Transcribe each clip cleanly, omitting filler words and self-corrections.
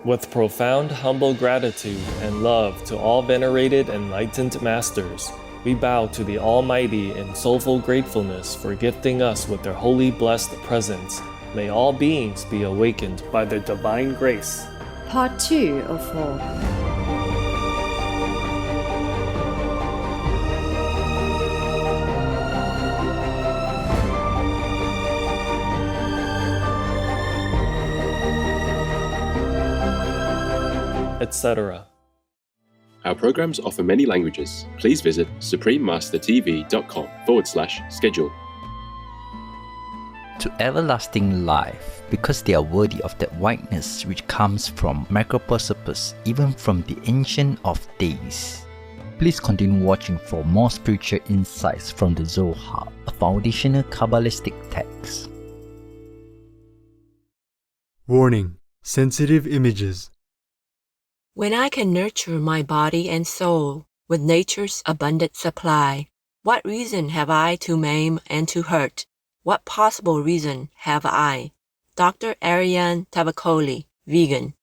With profound humble gratitude and love to all venerated enlightened masters, we bow to the Almighty in soulful gratefulness for gifting us with their holy blessed presence. May all beings be awakened by their divine grace. Part 2 of 4. Etc. Our programs offer many languages. Please visit suprememastertv.com/schedule. To everlasting life, because they are worthy of that whiteness which comes from microprosopus, even from the ancient of days. Please continue watching for more spiritual insights from the Zohar, a foundational Kabbalistic text. Warning: sensitive images. When I can nurture my body and soul with nature's abundant supply, what reason have I to maim and to hurt? What possible reason have I? Dr. Ariane Tabacoli, vegan.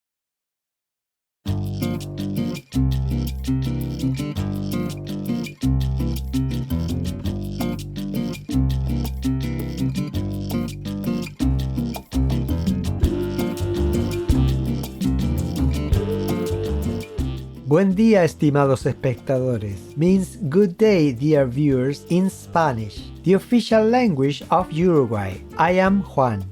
Buen día, estimados espectadores, means good day, dear viewers, in Spanish, the official language of Uruguay. I am Juan.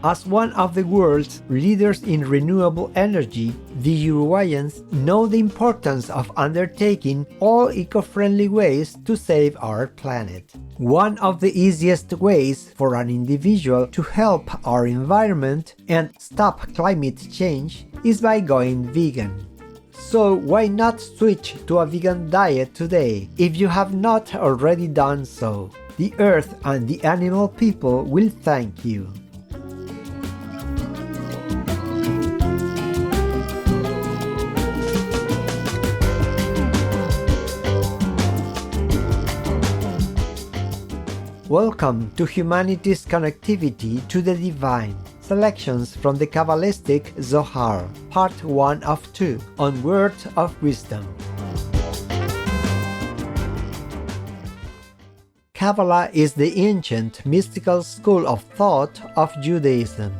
As one of the world's leaders in renewable energy, the Uruguayans know the importance of undertaking all eco-friendly ways to save our planet. One of the easiest ways for an individual to help our environment and stop climate change is by going vegan. So why not switch to a vegan diet today if you have not already done so? The earth and the animal people will thank you. Welcome to Humanity's Connectivity to the Divine. Selections from the Kabbalistic Zohar, Part 1 of 2, on Words of Wisdom. Kabbalah is the ancient mystical school of thought of Judaism.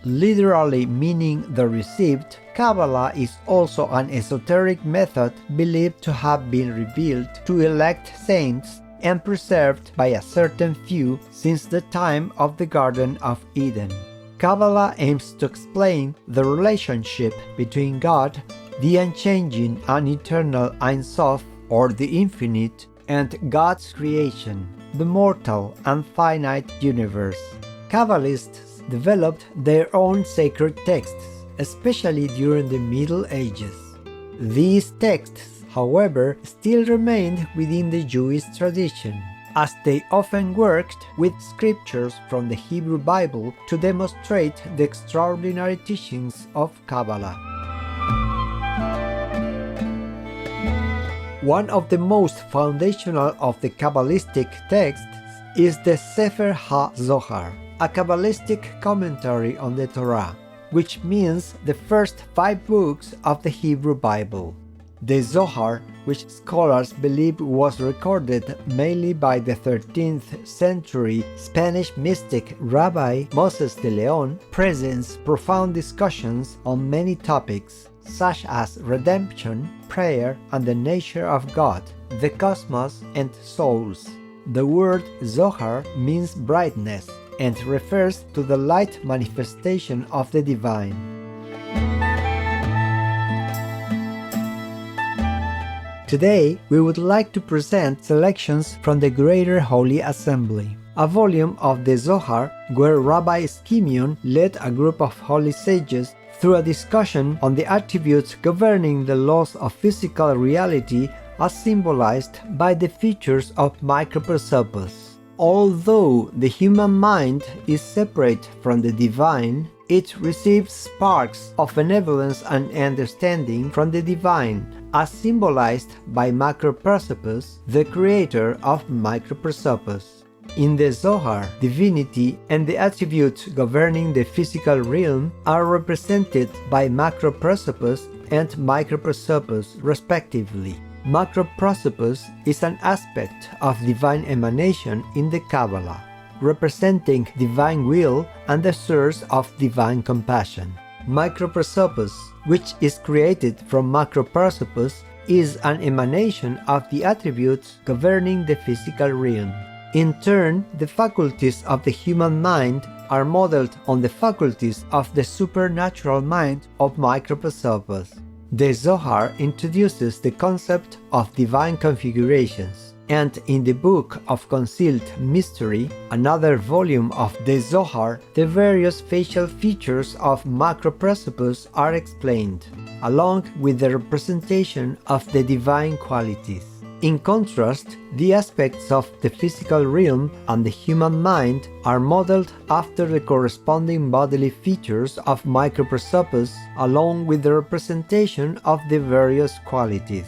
Literally meaning the received, Kabbalah is also an esoteric method believed to have been revealed to elect saints and preserved by a certain few since the time of the Garden of Eden. Kabbalah aims to explain the relationship between God, the unchanging and eternal Ein Sof, or the infinite, and God's creation, the mortal and finite universe. Kabbalists developed their own sacred texts, especially during the Middle Ages. These texts, however, still remained within the Jewish tradition, as they often worked with scriptures from the Hebrew Bible to demonstrate the extraordinary teachings of Kabbalah. One of the most foundational of the Kabbalistic texts is the Sefer HaZohar, a Kabbalistic commentary on the Torah, which means the first 5 books of the Hebrew Bible. The Zohar, which scholars believe was recorded mainly by the 13th century Spanish mystic Rabbi Moses de Leon, presents profound discussions on many topics, such as redemption, prayer, and the nature of God, the cosmos, and souls. The word Zohar means brightness and refers to the light manifestation of the divine. Today, we would like to present selections from the Greater Holy Assembly, a volume of the Zohar where Rabbi Skimion led a group of holy sages through a discussion on the attributes governing the laws of physical reality as symbolized by the features of microprosopus. Although the human mind is separate from the divine, it receives sparks of benevolence and understanding from the divine, as symbolized by Macroprosopus, the creator of Microprosopus. In the Zohar, divinity and the attributes governing the physical realm are represented by Macroprosopus and Microprosopus respectively. Macroprosopus is an aspect of divine emanation in the Kabbalah, representing divine will and the source of divine compassion. Microprosopus, which is created from Macroprosopus, is an emanation of the attributes governing the physical realm. In turn, the faculties of the human mind are modeled on the faculties of the supernatural mind of Microprosopus. The Zohar introduces the concept of divine configurations, and in the Book of Concealed Mystery, another volume of the Zohar, the various facial features of Macroprosopus are explained, along with the representation of the divine qualities. In contrast, the aspects of the physical realm and the human mind are modeled after the corresponding bodily features of Microprosopus, along with the representation of the various qualities.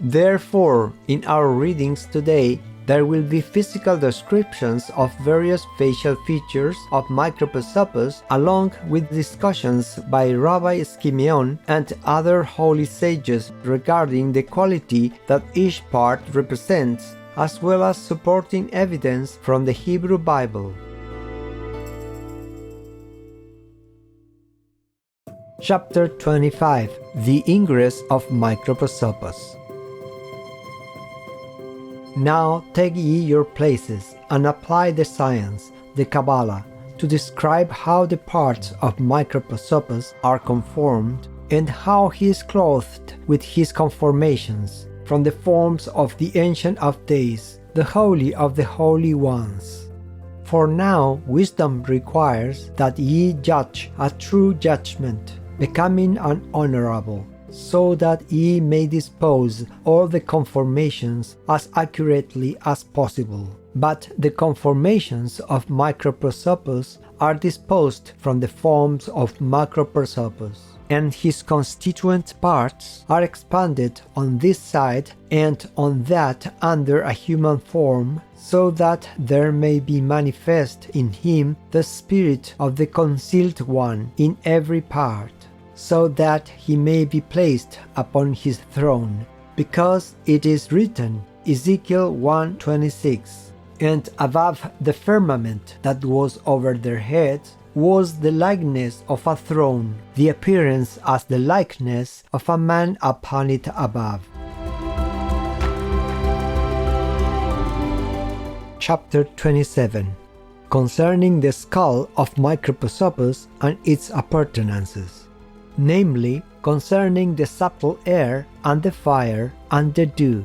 Therefore, in our readings today, there will be physical descriptions of various facial features of Microprosopus, along with discussions by Rabbi Skimeon and other holy sages regarding the quality that each part represents, as well as supporting evidence from the Hebrew Bible. Chapter 25: The Ingress of Microprosopus. Now take ye your places, and apply the science, the Kabbalah, to describe how the parts of Microprosopus are conformed, and how he is clothed with his conformations, from the forms of the Ancient of Days, the Holy of the Holy Ones. For now wisdom requires that ye judge a true judgment, becoming an honorable, so that ye may dispose all the conformations as accurately as possible. But the conformations of Microprosopus are disposed from the forms of Macroprosopus, and his constituent parts are expanded on this side and on that under a human form, so that there may be manifest in him the spirit of the concealed one in every part, so that he may be placed upon his throne, because it is written, Ezekiel 1:26, and above the firmament that was over their heads was the likeness of a throne, the appearance as the likeness of a man upon it above. Chapter 27: Concerning the skull of Microprosopus and its appurtenances, namely concerning the subtle air and the fire and the dew.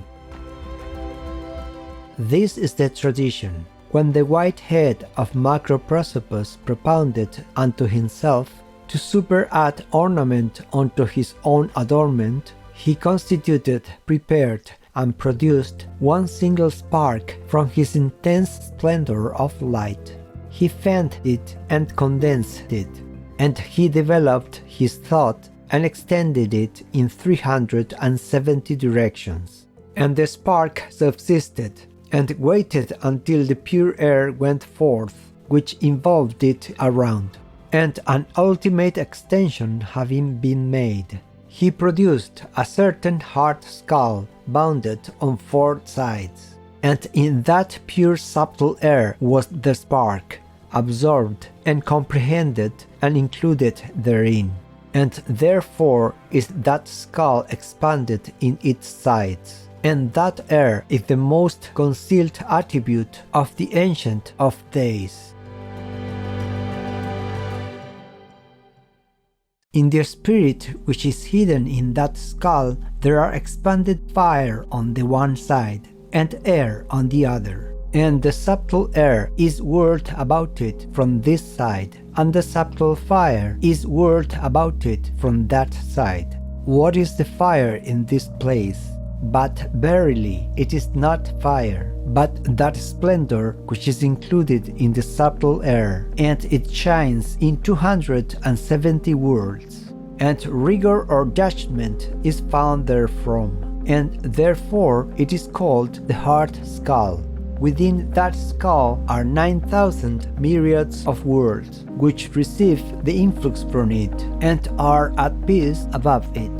This is the tradition. When the white head of Macroprosopus propounded unto himself to superadd ornament unto his own adornment, he constituted, prepared, and produced one single spark from his intense splendor of light. He fanned it and condensed it, and he developed his thought and extended it in 370 directions. And the spark subsisted, and waited until the pure air went forth, which involved it around, and an ultimate extension having been made, he produced a certain hard skull bounded on 4 sides, and in that pure subtle air was the spark, absorbed and comprehended and included therein, and therefore is that skull expanded in its sides. And that air is the most concealed attribute of the Ancient of Days. In the spirit which is hidden in that skull, there are expanded fire on the one side, and air on the other. And the subtle air is whirled about it from this side, and the subtle fire is whirled about it from that side. What is the fire in this place? But verily it is not fire, but that splendor which is included in the subtle air, and it shines in 270 worlds. and rigor or judgment is found therefrom, and therefore it is called the heart skull. Within that skull are 9,000 myriads of worlds, which receive the influx from it and are at peace above it.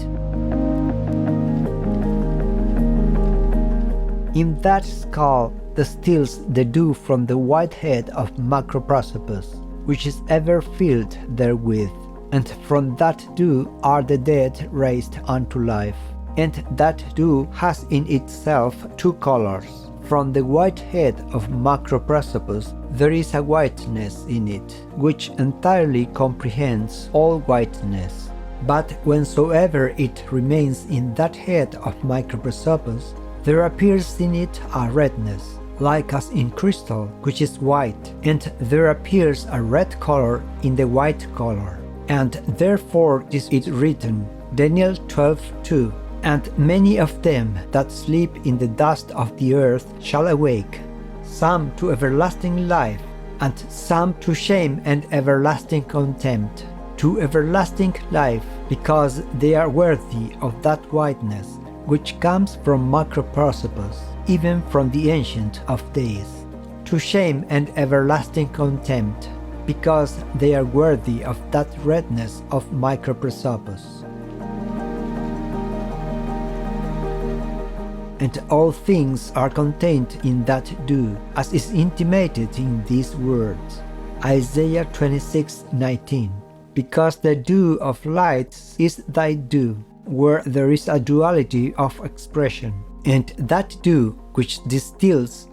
In that skull distills the dew from the white head of Macroprosopus, which is ever filled therewith, and from that dew are the dead raised unto life. And that dew has in itself two colors. From the white head of Macroprosopus there is a whiteness in it, which entirely comprehends all whiteness. But whensoever it remains in that head of Microprosopus, there appears in it a redness, like as in crystal, which is white, and there appears a red color in the white color. And therefore is it written, Daniel 12:2, and many of them that sleep in the dust of the earth shall awake, some to everlasting life, and some to shame and everlasting contempt. To everlasting life, because they are worthy of that whiteness, which comes from Macroprosopus, even from the Ancient of Days. To shame and everlasting contempt, because they are worthy of that redness of Microprosopus. And all things are contained in that dew, as is intimated in these words. Isaiah 26:19. Because the dew of lights is thy dew, where there is a duality of expression, and that dew which distills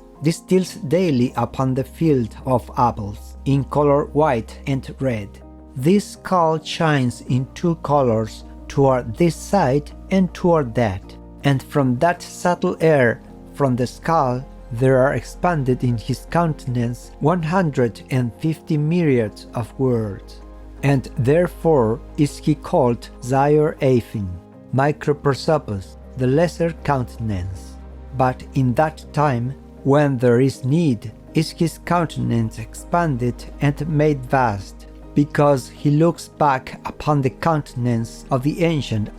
daily upon the field of apples, in color white and red. This skull shines in two colors, toward this side and toward that. And from that subtle air from the skull there are expanded in his countenance 150 myriads of worlds. And therefore is he called Zayor Aphin, Microprosopus, the lesser countenance. But in that time, when there is need, is his countenance expanded and made vast, because he looks back upon the countenance of the ancient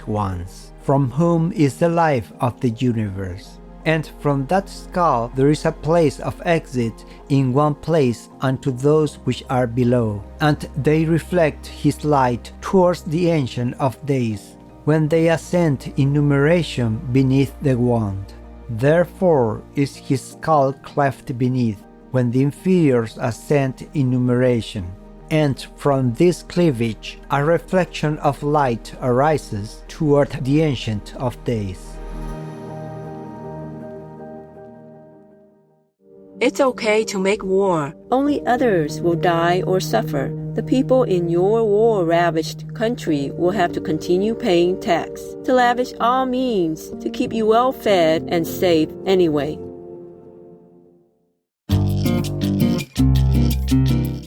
ones, from whom is the life of the universe. And from that skull there is a place of exit in one place unto those which are below, and they reflect his light towards the Ancient of Days, when they ascend in numeration beneath the wand. Therefore is his skull cleft beneath, when the inferiors ascend in numeration. And from this cleavage a reflection of light arises toward the Ancient of Days. It's okay to make war. Only others will die or suffer. The people in your war-ravaged country will have to continue paying tax, to lavish all means to keep you well-fed and safe anyway.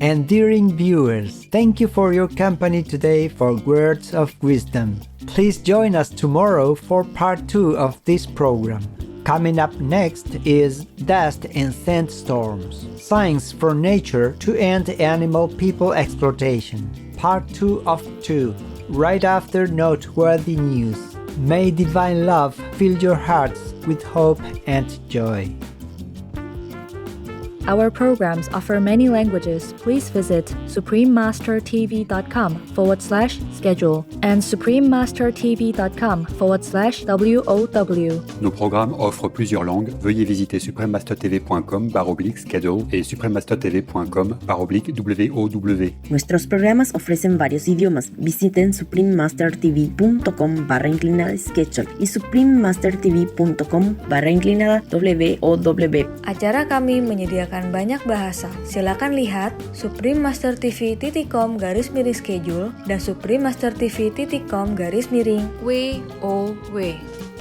Endearing viewers, thank you for your company today for Words of Wisdom. Please join us tomorrow for part 2 of this program. Coming up next is Dust and Sandstorms, Science for Nature to End Animal People Exploitation, part 2 of 2, right after Noteworthy News. May divine love fill your hearts with hope and joy. Our programs offer many languages. Please visit suprememastertv.com/schedule and suprememastertv.com/WOW. Nos programmes offrent plusieurs langues. Veuillez visiter suprememastertv.com/schedule y suprememastertv.com/WOW. Nuestros programas ofrecen varios idiomas. Visiten suprememastertv.com/schedule y suprememastertv.com/WOW. Acara kami menyediakan banyak bahasa. Silakan lihat suprememastertv.com/schedule dan suprememastertv.com/WOW.